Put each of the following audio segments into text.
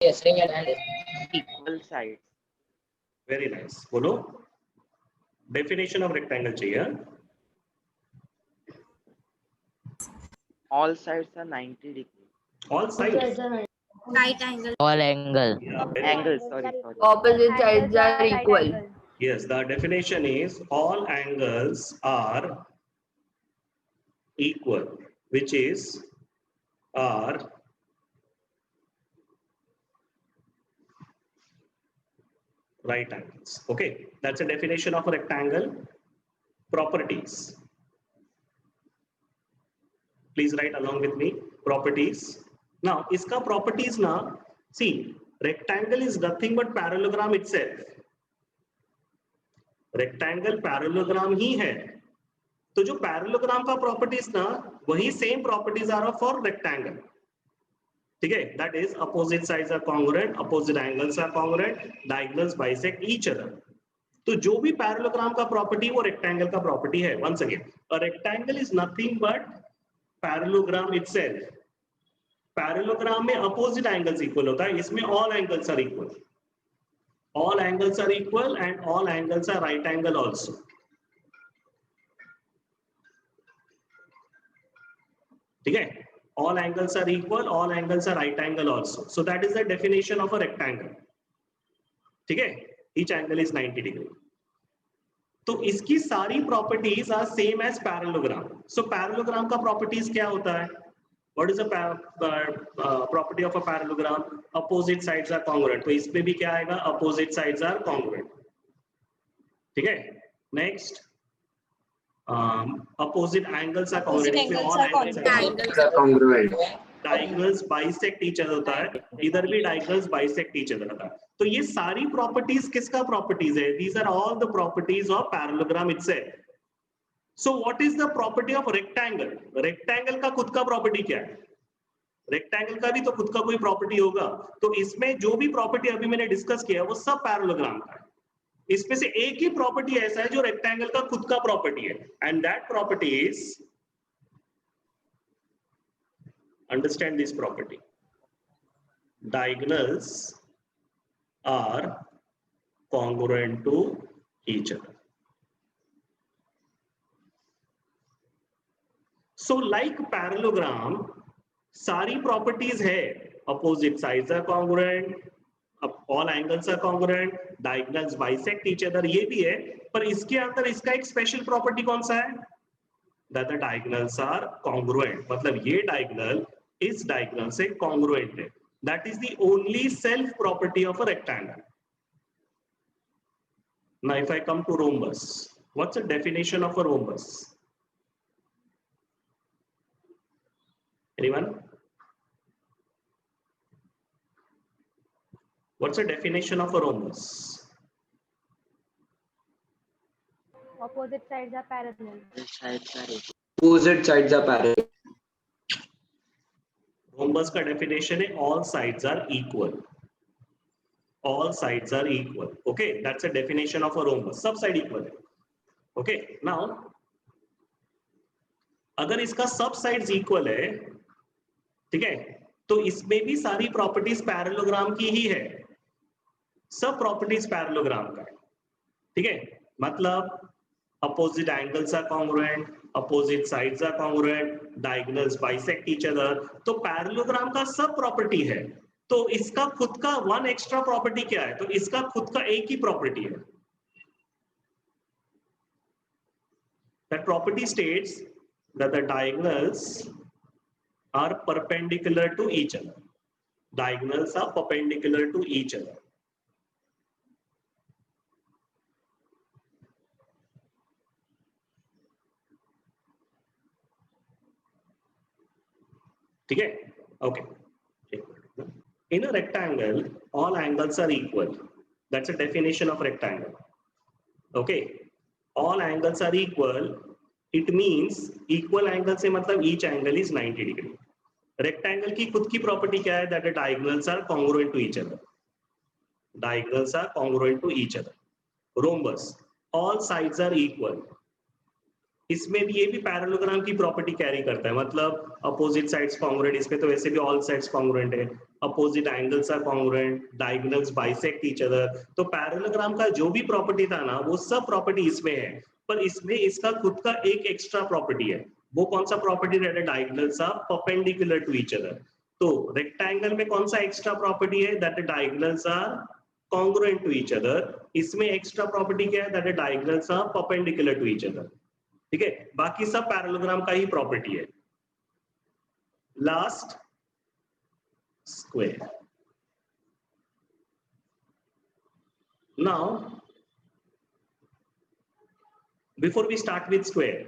Yes, ring and hand. equal sides. Very nice. बोलो definition of rectangle चाहिए. All sides are 90 degrees. All sides. Right angle. All angle. Yeah, very Angles, nice. sorry. Opposite sides are equal. Yes, the definition is all angles are equal, which is are right angles. Okay, that's a definition of a rectangle. Properties. Please write along with me. Properties. Now, iska properties na, see, rectangle is nothing but parallelogram itself. Rectangle parallelogram ही है. तो जो parallelogram का properties ना, वही same properties are for rectangle. ठीक है? That is opposite sides are congruent, opposite angles are congruent, diagonals bisect each other. तो जो भी parallelogram का property वो rectangle का property है. Once again, a rectangle is nothing but parallelogram itself. Parallelogram में opposite angles equal होता है. इसमें all angles are equal. All angles are equal and all angles are right angle also. ठीक है? All angles are equal, all angles are right angle also. So that is the definition of a rectangle. ठीक है? Each angle is 90 degree. तो इसकी सारी properties are same as parallelogram. So parallelogram का properties क्या होता है? What is the property of a parallelogram? Opposite sides are congruent. तो इसमें भी क्या आएगा? Opposite sides are congruent. ठीक है? Next. Opposite angles are congruent. इसमें all angles are congruent. Diagonals bisect each other होता है. इधर भी diagonals bisect each other होता है. तो ये सारी properties किसका properties है? These are all the properties of parallelogram itself. So what is the property of rectangle? Rectangle का खुद का property क्या है? Rectangle का भी तो खुद का कोई property होगा. तो इसमें जो भी property अभी मैंने discuss किया वो सब parallelogram का है. इसमें से एक ही property ऐसा है जो rectangle का खुद का property है. And that property is, understand this property. Diagonals are congruent to each other. So like parallelogram, सारी properties है. Opposite sides are congruent, all angles are congruent, diagonals bisect each other, ये भी है. पर इसके अंदर इसका एक special property कौन सा है? That the diagonals are congruent. मतलब ये diagonal इस diagonal से congruent है. That is the only self property of a rectangle. Now if I come to rhombus, what's the definition of a rhombus? Anyone? What's the definition of a rhombus? Opposite sides are parallel. Opposite sides are parallel. Rhombus का definition है all sides are equal. All sides are equal. Okay, that's a definition of a rhombus. सब side equal है. Okay, now अगर इसका सब sides equal है, ठीक है, तो इसमें भी सारी प्रॉपर्टीज पैरेललोग्राम की ही है. सब प्रॉपर्टीज पैरेललोग्राम का है. ठीक है, मतलब opposite angles are congruent, opposite sides are congruent, diagonals bisect each other. तो पैरेललोग्राम का सब प्रॉपर्टी है. तो इसका खुद का वन एक्स्ट्रा प्रॉपर्टी क्या है? तो इसका खुद का एक ही प्रॉपर्टी है. That property states that the diagonals are perpendicular to each other. Diagonals are perpendicular to each other. ठीक है? Okay. In a rectangle, all angles are equal. That's a definition of rectangle. Okay. All angles are equal. It means equal angle से मतलब each angle is 90 degree. Rectangle की खुद की property क्या है? That the diagonals are congruent to each other. Diagonals are congruent to each other. Rhombus, all sides are equal. इसमें भी ये भी पैरेललोग्राम की प्रॉपर्टी कैरी करता है, मतलब अपोजिट साइड्स कॉन्ग्रुएंट, इसमें तो वैसे भी ऑल साइड्स कॉन्ग्रुएंट है, opposite angles are congruent, diagonals bisect each other. तो पैरेललोग्राम का जो भी प्रॉपर्टी था ना वो सब प्रॉपर्टी इसमें है, पर इसमें इसका खुद का एक एक्स्ट्रा प्रॉपर्टी है। वो कौन सा प्रॉपर्टी है? Diagonals are perpendicular to each other. तो रेक्टेंगल में कौन सा एक्स्ट्रा प्रॉपर्टी है? That diagonals are congruent to each other. इसमें एक्स्ट्रा प्रॉपर्टी क्या है? That diagonals are perpendicular to each other. ठीक है, बाकी सब पैरेललोग्राम का ही प्रॉपर्टी है। Last, square. Now before we start with square,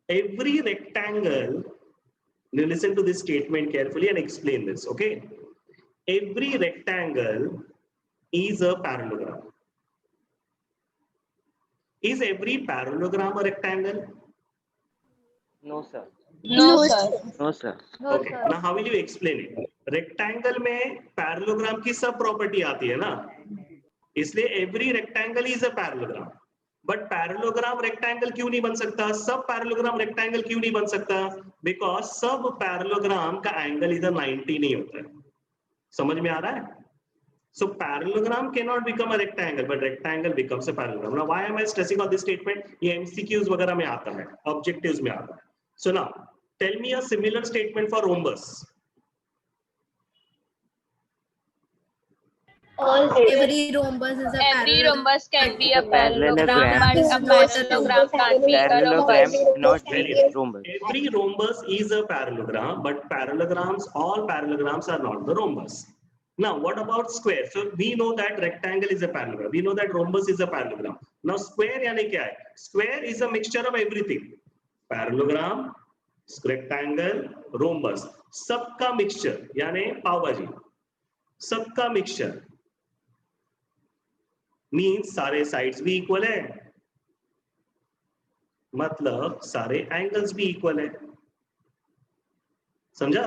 every rectangle, now listen to this statement carefully and explain this, okay? Every rectangle is a parallelogram. Is every parallelogram a rectangle? No sir. No, sir. No sir. No, Okay, sir. now how will you explain it? Rectangle में parallelogram की सब property आती है ना, इसलिए every rectangle is a parallelogram. But parallelogram rectangle क्यों नहीं बन सकता? सब पैरेललोग्राम रेक्टेंगल क्यों नहीं बन सकता? बिकॉज सब पैरेललोग्राम का एंगल इधर 90 नहीं होता है। समझ में आ रहा है? So parallelogram can not become a rectangle, but rectangle becomes a parallelogram. Now why am I stressing on this statement? ये एमसीक्यूज वगैरह में आता है, ऑब्जेक्टिव्स में आता है। So now tell me a similar statement for rhombus. Every rhombus is a Every parallelogram. rhombus can be a Parallelogram. parallelogram, but a parallelogram can't be a Parallelogram rhombus. not Very be nice. rhombus. Every rhombus is a parallelogram, but parallelograms, all parallelograms are not the rhombus. Now, what about square? So we know that rectangle is a parallelogram. We know that rhombus is a parallelogram. Now, square यानी क्या है? Square is a mixture of everything. Parallelogram, rectangle, rhombus, सबका mixture यानी पावभाजी, सबका mixture means सारे sides भी equal है, मतलब सारे एंगल्स भी इक्वल है। समझा?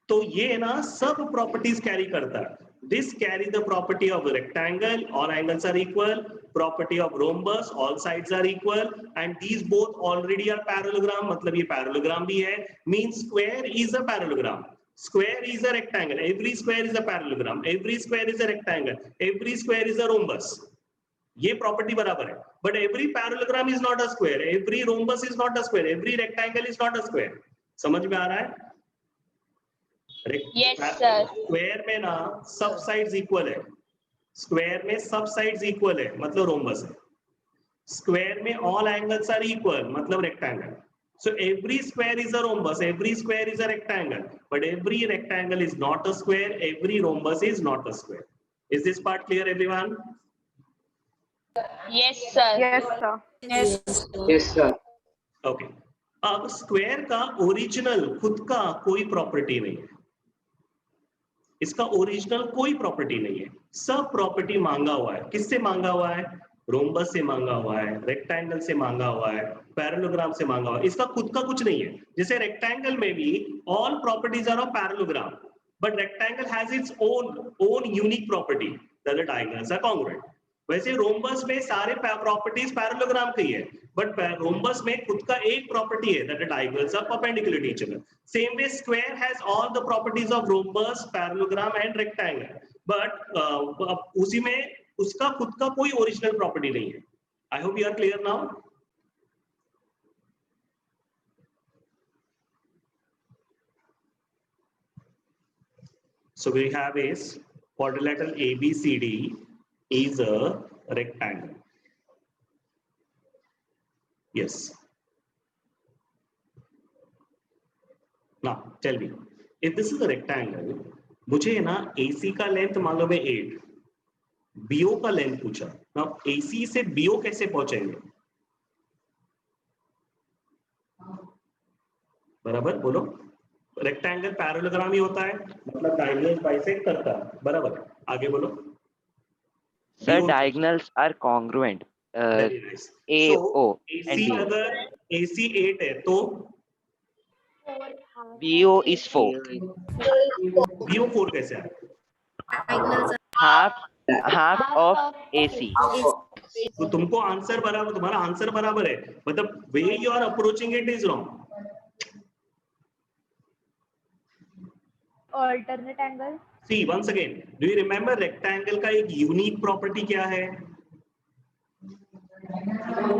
तो ये ना सब प्रॉपर्टीज कैरी करता है। This carry the property of rectangle, all angles are equal, property of rhombus, all sides are equal, and these both already are parallelogram, मतलब ये पैरेललोग्राम भी है। Means square is a parallelogram, square is a rectangle, every square is a parallelogram, every square is a rectangle, every square is a rhombus. ये property बराबर है। But every parallelogram is not a square, every rhombus is not a square, every rectangle is not a square. समझ में आ रहा है? Yes, sir. Square में ना सब साइड्स इक्वल है, स्क्वायर में सब साइड्स इक्वल है, मतलब रोम्बस है। स्क्वायर में ऑल एंगल्स आर इक्वल, मतलब rectangle. So every square is a rhombus, every square is a rectangle, but every rectangle is not a square, every rhombus is not a square. Is this part clear, everyone? Yes, sir. Yes, sir. Yes, sir. Okay. अब square का original खुद का कोई property नहीं है, इसका original कोई property नहीं है, सब प्रॉपर्टी मांगा हुआ है। किससे मांगा हुआ है? रोम्बस से मांगा हुआ है, रेक्टेंगल से मांगा हुआ है, पैरेललोग्राम से मांगा हुआ है। इसका खुद का कुछ नहीं है। जैसे रेक्टेंगल में भी all properties are of parallelogram, but rectangle has its own unique property that the diagonals are congruent. वैसे रोम्बस में सारे प्रॉपर्टीज पैरेललोग्राम की है, बट रोम्बस में खुद का एक प्रॉपर्टी है that the diagonals are perpendicular to each other. Same way square has all the properties of rhombus, parallelogram and rectangle, but उसी में उसका खुद का कोई ओरिजिनल प्रॉपर्टी नहीं है। I hope you are clear now. So we have is quadrilateral ABCD is a rectangle. Yes. Now tell me, if this is a rectangle, मुझे ना AC का लेंथ मालूम है 8, BO का लेंथ पूछा। Now AC से BO कैसे पहुंचेंगे? बराबर बोलो। रेक्टेंगल पैरेललोग्राम ही होता है, मतलब डायगोनल्स बाइसेक्ट करता है, बराबर। आगे बोलो। Sir, diagonals are congruent. Very nice. AO and AC BO. अगर AC 8 है तो BO is 4. BO 4 कैसे है? Diagonals Half of AC. are तो तुमको आंसर बराबर, तुम्हारा आंसर बराबर है, मतलब way you are approaching it is wrong. alternate angle, See once again, do you remember rectangle का एक यूनिक प्रॉपर्टी क्या है?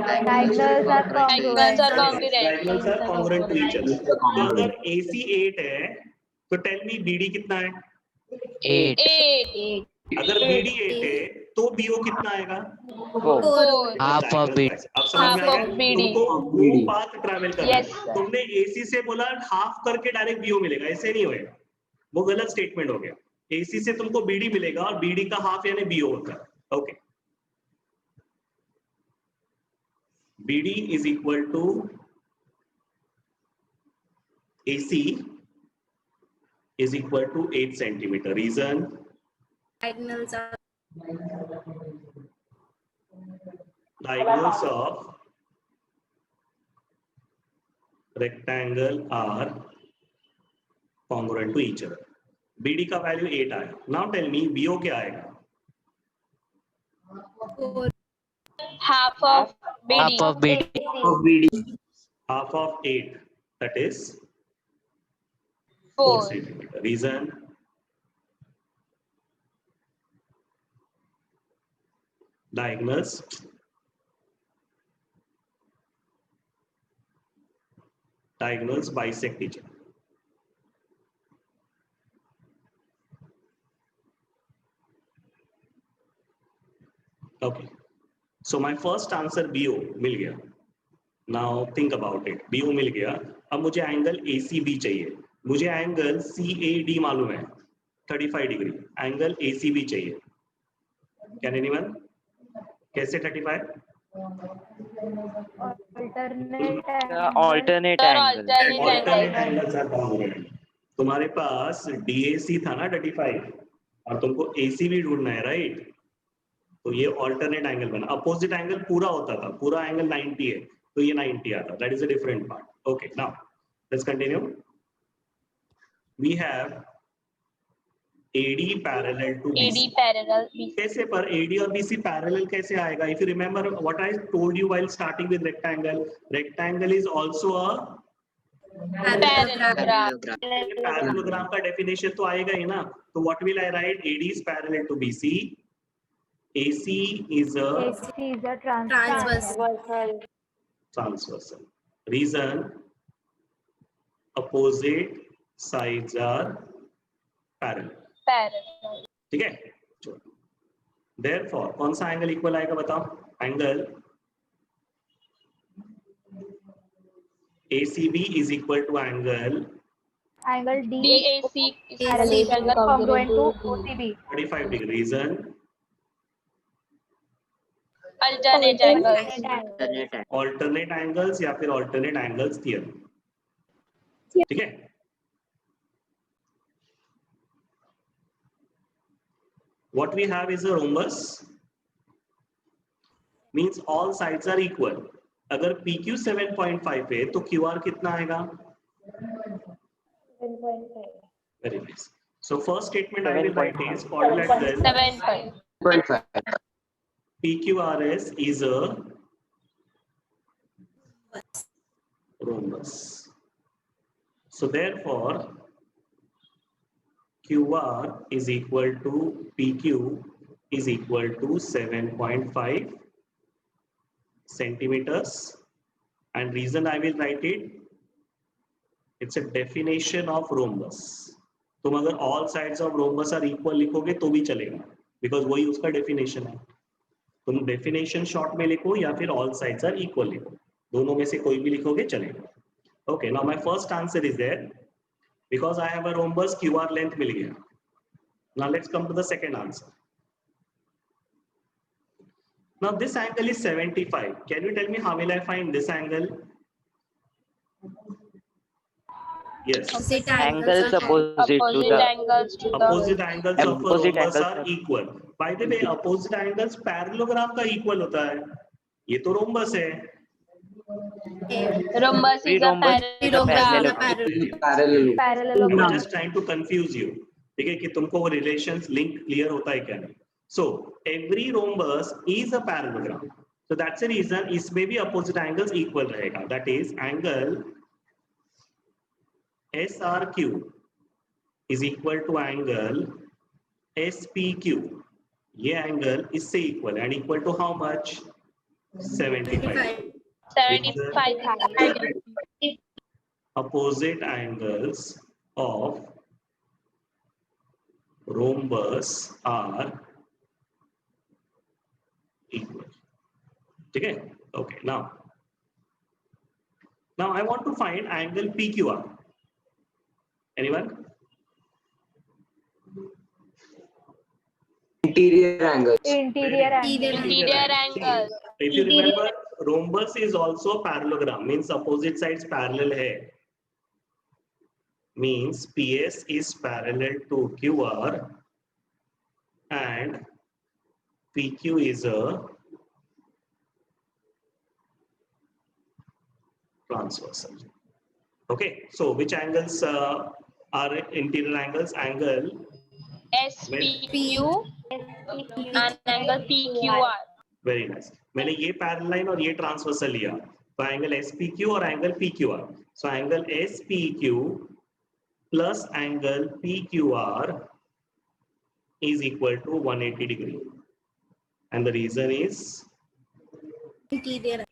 diagonals are Diagonals are congruent. Diagonals are congruent to each other. तो अगर AC 8 है तो टेल मी BD कितना है? 8, 8. अगर BD 8 है तो BO कितना आएगा? 4, 4. half of BD. अब समझ में Half आया? of BD. तुमको दो पाथ ट्रैवल करना Yes, है. sir. तुमने AC से बोला हाफ करके डायरेक्ट BO मिलेगा, ऐसे नहीं होएगा, वो गलत स्टेटमेंट हो गया. AC से तुमको BD मिलेगा और BD का हाफ यानी BO होता है. Okay, BD is equal to AC is equal to 8 centimeter. Reason? Diagonals are Diagonals of rectangle are congruent to each other. BD का वैल्यू 8 आया. Now tell me BO क्या आएगा? 4. Half of BD. half of BD. Half of 8, that is 4 4. centimeter. Reason? Diagonals bisect each other. Okay, so my first answer BO मिल गया. Now think about it. BO मिल गया. अब मुझे angle ACB चाहिए. मुझे angle CAD मालूम है 35 degree. Angle ACB चाहिए. Can anyone? कैसे 35? Alternate Alternate Sir, angle. Alternate angle. angles are congruent. तुम्हारे पास DAC था ना 35 और तुमको ACB ढूंढना है, राइट? तो ये ऑल्टरनेट एंगल बना. अपोजिट एंगल पूरा होता था, पूरा एंगल 90 है तो ये 90 आता. That is a different part. Okay, now let's continue. We have AD parallel to AD BC. parallel BC. कैसे पर AD और BC पैरेलल कैसे आएगा? If you remember what I told you while starting with rectangle, rectangle is also a Parallelogram. Parallelogram का definition तो आएगा ही ना. तो what will I right? AD is parallel to BC. AC is a AC is a Transversal. transversal. Reason? Opposite sides are parallel. Parallel. ठीक है? Therefore, कौन सा angle equal आएगा बताओ? Angle ACB is equal to angle angle DAC is AC angle congruent to OCB. 35 degree. Reason? alternate angles. Alternate angle. Alternate angles या फिर alternate angles theorem. ठीक है? What we have is a rhombus, means all sides are equal. अगर PQ 7.5 है तो QR कितना आएगा? 7.5. Very nice. So first statement I will write is quadrilateral 7.5. PQRS is a rhombus. So therefore QR is equal to PQ is equal to 7.5 centimeters, and reason I will write it, it's a definition of rhombus. तुम अगर all sides of rhombus are equal लिखोगे तो भी चलेगा, because वही उसका definition है. तुम definition short में लिखो या फिर all sides are equal लिखो, दोनों में से कोई भी लिखोगे चलेगा. Okay, now my first answer is there because I have a rhombus. QR length मिल गया. Now let's come to the second answer. Now this angle is 75. Can you tell me how will I find this angle? Yes. Opposite Angles opposite to Opposite the angles to the Opposite angles of a Opposite rhombus angles are are- equal. By the way, opposite angles parallelogram का equal होता है. ये तो rhombus है. rhombus is a Rhombus is a parallelogram. Parallel. I Parallelogram. was just trying to confuse you. ठीक है कि तुमको वो relations link clear होता है क्या नहीं. So every rhombus is a parallelogram. So that's the reason इसमें भी opposite angles equal रहेगा. That is angle SRQ is equal to angle SPQ. ये angle इससे equal and equal to how much? 75. 75. Opposite angles of rhombus are equal. Okay. Okay. Now I want to find angle PQR. Anyone? Interior angles. Interior angle. Interior angle. If you remember, rhombus is also a parallelogram, means opposite sides parallel hai. Means PS is parallel to QR and PQ is a transversal. Okay, so which angles are interior angles? Angle SPQ and angle PQR. Very nice. मैंने ये parallel line और ये transversal लिया, तो angle SPQ और angle PQR. So angle SPQ plus angle PQR is equal to 180 degree, and the reason is Interior.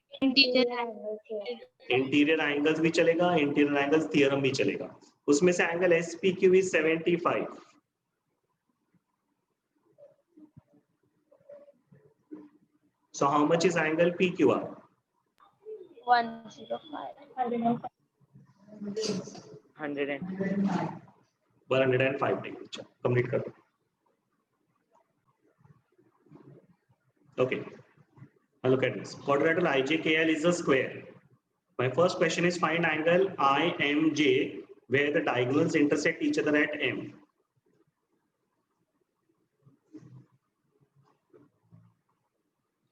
Interior angles भी चलेगा, interior angles theorem भी चलेगा. उसमें से angle SPQ is 75. So how much is angle PQR? 105. 105 degree. Complete कर दो. Okay. Now look at this. Quadrilateral IJKL is a square. My first question is find angle IMJ where the diagonals intersect each other at M.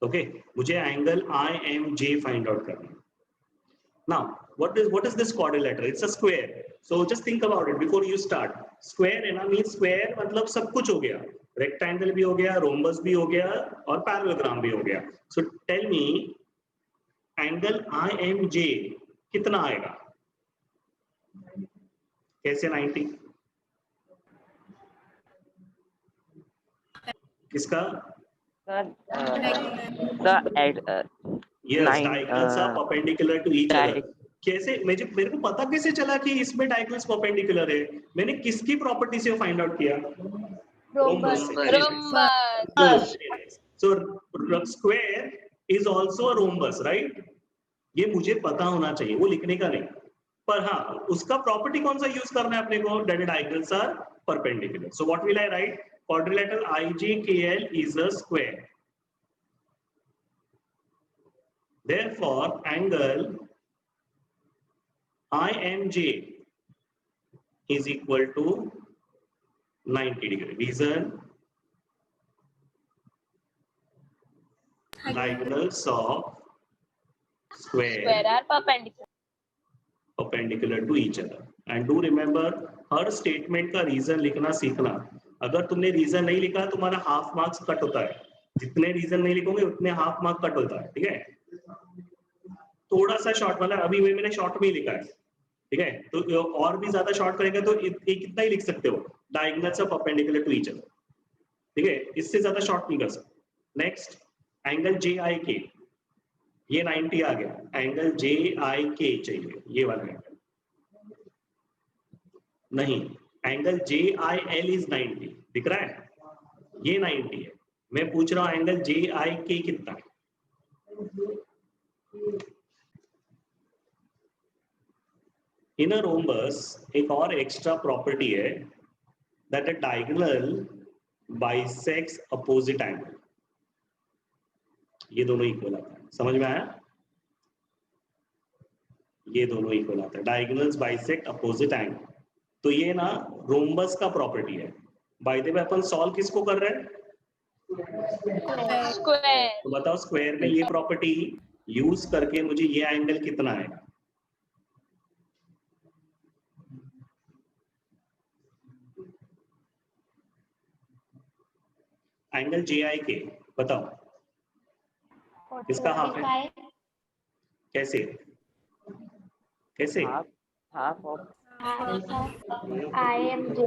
Okay, मुझे angle IMJ find out करना. Now, what is this quadrilateral? It's a square. So just think about it before you start. Square है ना, means square मतलब सब कुछ हो गया. Rectangle भी हो गया, rhombus भी हो गया और parallelogram भी हो गया. So tell me, angle IMJ कितना आएगा? कैसे 90? किसका? Yes, diagonals are perpendicular to each other. कैसे मेरे को पता कैसे चला कि इसमें diagonals perpendicular है? मैंने किसकी प्रॉपर्टी से फाइंड आउट किया? Rhombus. Rhombus. So square is also a rhombus, right? ये मुझे पता होना चाहिए, वो लिखने का नहीं. पर हाँ, उसका प्रॉपर्टी कौन सा यूज करना है अपने को? That diagonals are perpendicular. So what will I write? Quadrilateral IJKL is a square. Therefore, angle IMJ is equal to 90 degree. Reason? Diagonals of square Square are perpendicular to each other. And do remember, her statement का reason लिखना सीखना. अगर तुमने reason नहीं लिखा तुम्हारा half marks cut होता है. जितने reason नहीं लिखोगे उतने half mark कट होता है. ठीक है? थोड़ा सा शॉर्ट वाला अभी मैंने शॉर्ट में ही लिखा है. ठीक है? तो और भी ज्यादा शॉर्ट करेंगे तो कितना ही लिख सकते हो? Diagonals are perpendicular to each other. ठीक है? इससे ज्यादा शॉर्ट नहीं कर सकते. नेक्स्ट एंगल JIK, ये 90 आ गया. एंगल JIK चाहिए, ये वाला एंगल नहीं. Angle JIL is 90. दिख रहा है? ये 90 है. मैं पूछ रहा हूं एंगल JIK कितना है? इन अ रोम्बस एक और एक्स्ट्रा प्रॉपर्टी है that a diagonal bisects opposite angle. ये दोनों इक्वल आता है. समझ में आया? ये दोनों इक्वल आता है. Diagonals bisect opposite angle. तो ये ना रोम्बस का प्रॉपर्टी है. Bye the way upon solve किसको कर रहे हैं? Square. तो बताओ स्क्वायर में ये प्रॉपर्टी यूज करके मुझे ये एंगल कितना आएगा? एंगल JIK बताओ किसका हाफ है? कैसे कैसे? half of IMJ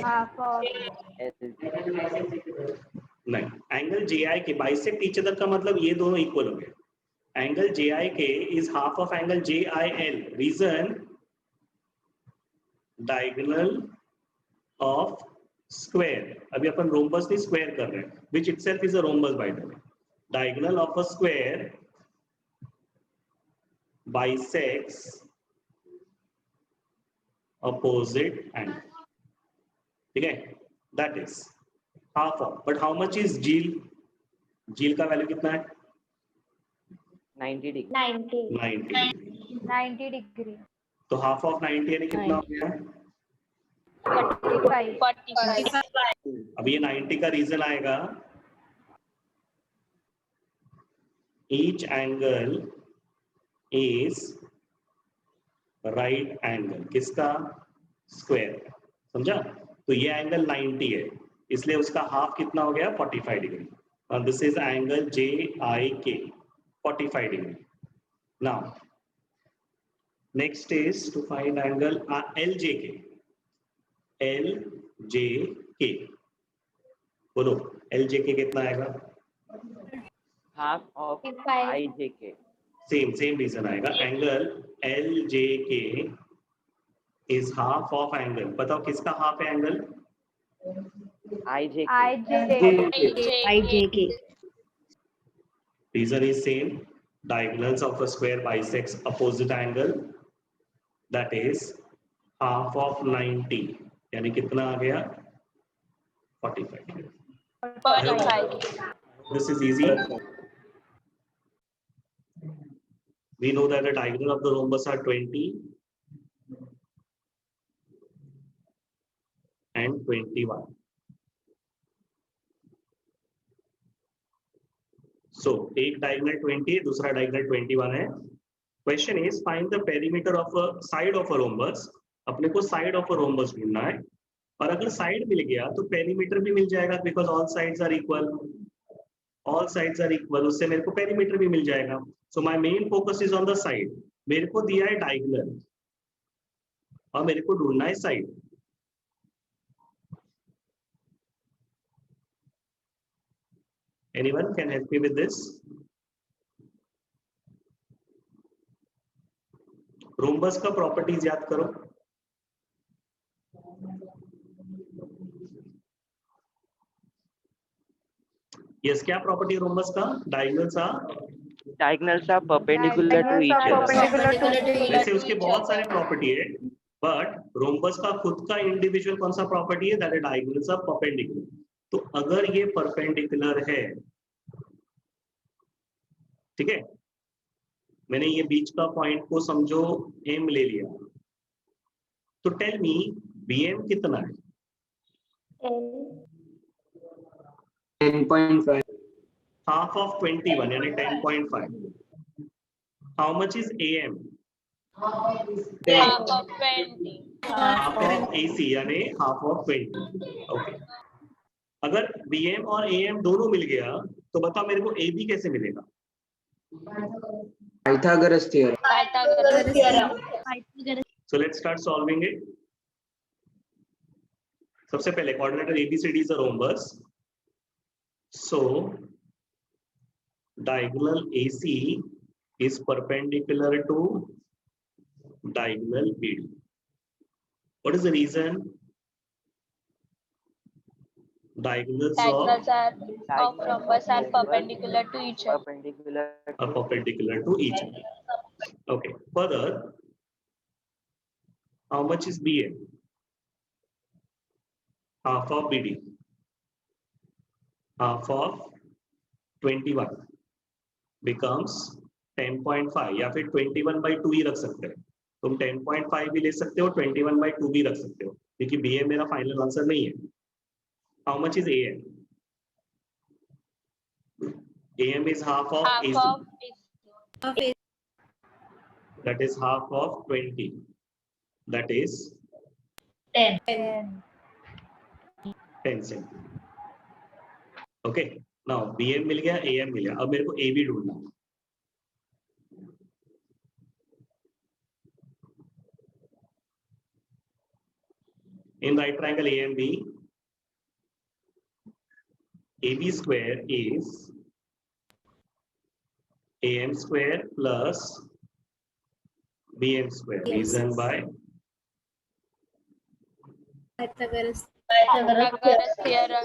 half of नहीं, angle JIK bisect each other का मतलब ये दोनों इक्वल हो गए. Angle JIK is half of angle JIL. Reason diagonal of square. अभी अपन रोम्बस नहीं स्क्वायर कर रहे हैं, which itself is a rhombus by the way. Diagonal of a square bisects opposite angle. ठीक है, that is half of. But how much is GIL? GIL का value कितना है? 90 degree. 90 90. degree. तो half of 90 यानी कितना हो गया? 45 अब ये 90 का रीजन आएगा each angle is right angle. किसका? स्क्वायर. समझा? तो ये एंगल 90 है, इसलिए उसका हाफ कितना हो गया? 45 डिग्री. और this is angle JIK 45 degree. Now next is to find angle LJK. LJK बोलो, LJK कितना आएगा? half of 55 IJK. Same reason आएगा. Angle LJK is half of angle. बताओ किसका हाफ है angle? IJK. IJK. Reason is same. Diagonals of a square bisects opposite angle. That is half of 90. यानी कितना आ गया? 45. 45. This is easy. We know that the diagonal of the rhombus are 20 and 21. So एक diagonal 20 है, दूसरा diagonal 21 है. Question is find the perimeter of a side of a rhombus. अपने को side of a rhombus ढूंढना है, और अगर side मिल गया तो perimeter भी मिल जाएगा, because all sides are equal. All sides are equal. उससे मेरे को perimeter भी मिल जाएगा. So my main focus is on the side. मेरे को दिया है diagonal और मेरे को ढूंढना है side. Anyone can help me with this? Rhombus का properties याद करो. Yes, क्या property है rhombus का? Diagonals are perpendicular to each other. वैसे उसके बहुत सारे प्रॉपर्टी है, बट रोम्बस का खुद का इंडिविजुअल कौन सा प्रॉपर्टी है? That is diagonals are perpendicular. तो अगर ये परपेंडिकुलर है, ठीक है, मैंने ये बीच का पॉइंट को समझो एम ले लिया, तो टेल मी BM कितना है? 10.5. हाफ ऑफ 21 यानी 10.5. How much is AM? Half of 20. Half of AC यानी हाफ ऑफ 20. ओके, अगर BM और AM दोनों मिल गया तो बताओ मेरे को AB कैसे मिलेगा? Pythagoras theorem. Pythagoras theorem. So let's start solving it. सबसे पहले coordinate ABCD is a rhombus. So diagonal AC is perpendicular to diagonal BD. What is the reason? Diagonals Diagonals of rhombus are perpendicular to each other. are perpendicular to each other. Okay. Further, how much is BM? Half of BD. Half of 21 becomes 10.5, या फिर 21/2 ही रख सकते हैं. तुम 10.5 भी ले सकते हो, 21/2 भी रख सकते हो, क्योंकि BM मेरा फाइनल आंसर नहीं है. How much is AM? AM is half of AC. That is half of 20. That is 10 10 cm. Okay now BM मिल गया, AM मिल गया, अब मेरे को AB ढूंढना है। In right triangle AMB, AB square is AM square plus BM square. Reason by Pythagoras theorem.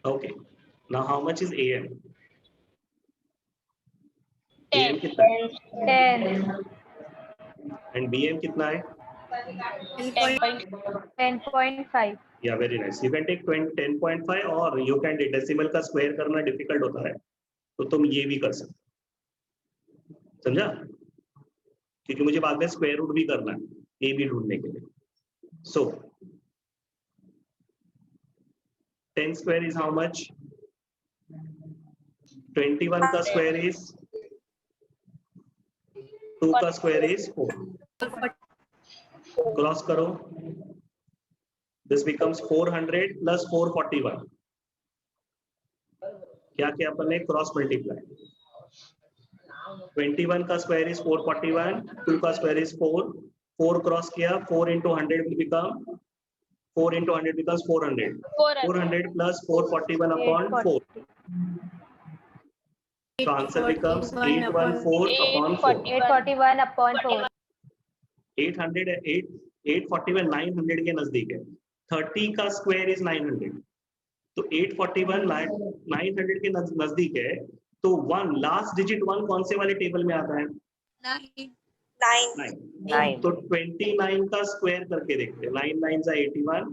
okay. Now how much is AM? 10. AM कितना है? 10. And BM कितना है? 10.5. Yeah, very nice. You can take 10.5 or you can decimal का square करना difficult होता है, तो तुम ये भी कर सकते, समझा? क्योंकि मुझे बाद में स्क्वायर रूट भी करना है ए बी ढूंढने के लिए. So 10 square is how much? 21 का square is 2 का square is 4. क्रॉस करो. This becomes 400 plus 441. क्या किया अपन ने? Cross multiply. 21 का स्क्वायर इज 441, 2 का स्क्वायर इज 4, 4 क्रॉस किया, 4 into 100 will become 4 into 100 becomes 400. 400 plus 441 upon 4. So answer becomes 814 upon 4. 841 upon 4. 841 900 के नजदीक है. 30 का स्क्वायर इज 900. तो 841 900 के नजदीक है. तो 1 लास्ट डिजिट 1 कौन से वाले टेबल में आता है? 9. तो 29 का स्क्वायर करके देखते हैं. 9 9 जा 81,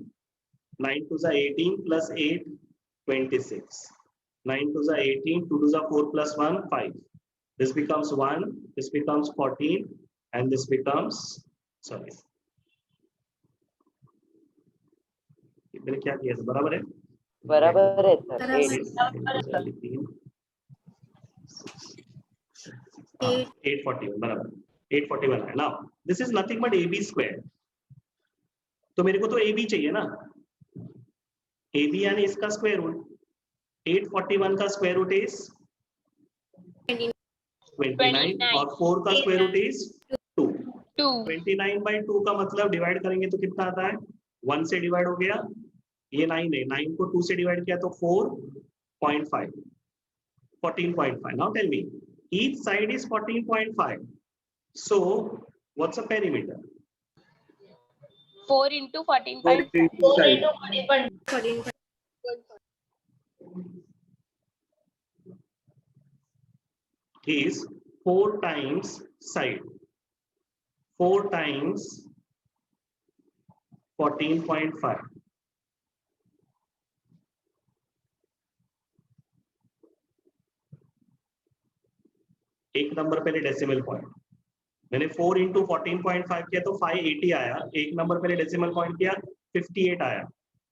9 2 जा 18 plus 8 26, 9 2 जा 18, 2 2 जा 4 plus 1 5. This becomes 1, this becomes 14 and this becomes sorry. मैंने क्या किया? बराबर है? बराबर है सर. 841 बराबर. 841 है. Now this is nothing but AB square. तो मेरे को तो AB चाहिए ना. AB यानी इसका स्क्वायर रूट. 841 का स्क्वायर रूट इज 29 और 4 का स्क्वायर रूट इज 2. 29 by 2 का मतलब डिवाइड करेंगे तो कितना आता है? 1 से डिवाइड हो गया. ये 9 है. 9 को 2 से डिवाइड किया तो 4.5. 14.5. Now tell me, each side is 14.5. So what's a perimeter? 4 into 14.5. Is 4 times side. 4 times 14.5. एक नंबर पहले डेसिमल पॉइंट. मैंने 4 into 14.5 किया तो 580 आया. एक नंबर पहले डेसिमल पॉइंट किया 58 आया.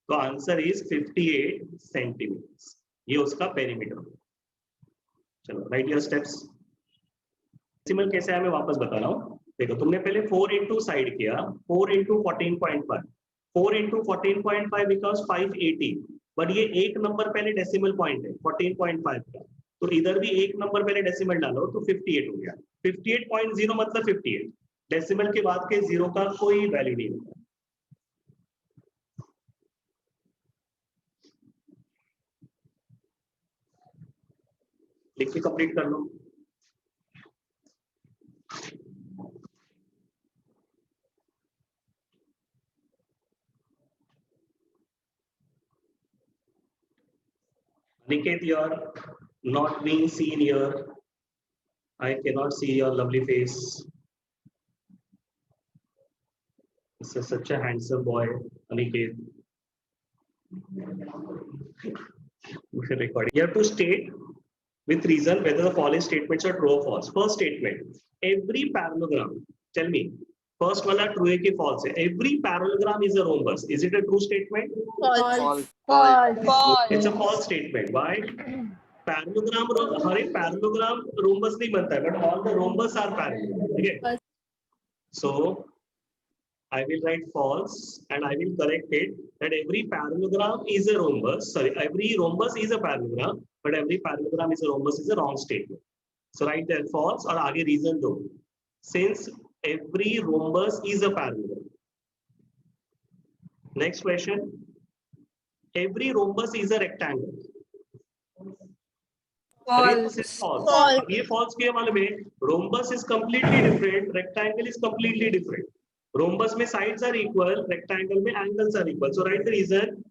तो आंसर इज 58 सेंटीमीटर. ये उसका पेरीमीटर. चलो राइट योर स्टेप्स. डेसिमल कैसे आया मैं वापस बता रहा हूँ. देखो तुमने पहले 4 into साइड किया. 4 into 14.5. 4 into 14.5 becomes 580. बट ये एक नंबर पहले डेसिमल पॉइंट है 14.5 का. तो इधर भी एक नंबर पहले डेसिमल डालो तो 58 हो गया. 58.0 मतलब 58. डेसिमल के बाद के 0 का कोई वैल्यू नहीं होता. लिख के कंप्लीट कर लो. Niket, you are not being seen here. I cannot see your lovely face. This is such a handsome boy, Aniket. You have to state with reason whether the following statements are true or false. First statement: every parallelogram. Tell me. First वाला true है कि false है? Every parallelogram is a rhombus. Is it a true statement? False. It's a false statement. Why? Parallelogram, हर एक parallelogram rhombus नहीं बनता है, but all the rhombus are parallel. ठीक है? So I will write false and I will correct it that every parallelogram is a rhombus. Sorry, every rhombus is a parallelogram, but every parallelogram is a rhombus is a wrong statement. So write there false और आगे reason दो. Since every rhombus is a parallelogram. Next question. Every rhombus is a rectangle. This is false. अब ये false क्यों मालूम है? Rhombus is completely different. Rectangle is completely different. Rhombus में sides are equal. Rectangle में angles are equal. So write the reason.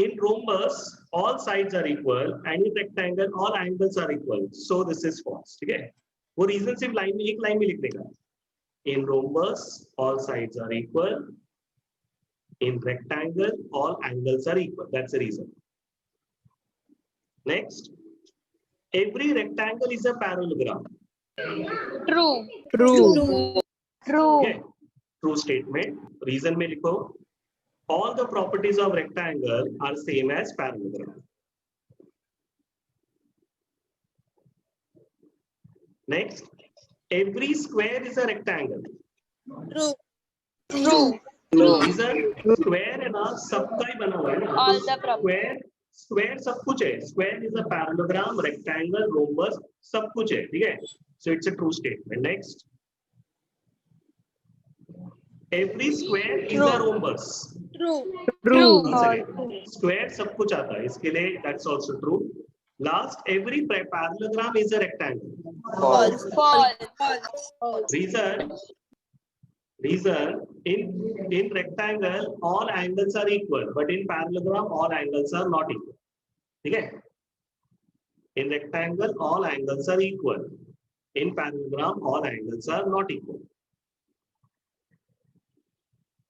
In rhombus, all sides are equal, and in rectangle, all angles are equal. So this is false. ठीक है? वो reason सिर्फ line में एक line में लिखने का. In rhombus, all sides are equal. In rectangle, all angles are equal. That's the reason. Next. Every rectangle is a parallelogram. True. True. Okay. True statement. Reason में लिखो. All the properties of rectangle are same as parallelogram. Next. Every square is a rectangle. True. Reason square है ना सबका ही बना हुआ है ना. All the properties. Square सब कुछ है. Square is a parallelogram, rectangle, rhombus सब कुछ है. ठीक है? So it's a true statement. Next. Every square is a rhombus. True. Once again, square सब कुछ आता है. इसके लिए that's also true. Last, every parallelogram is a rectangle. False. False. Reason in rectangle all angles are equal, but in parallelogram all angles are not equal. ठीक है? In rectangle all angles are equal. In parallelogram all angles are not equal.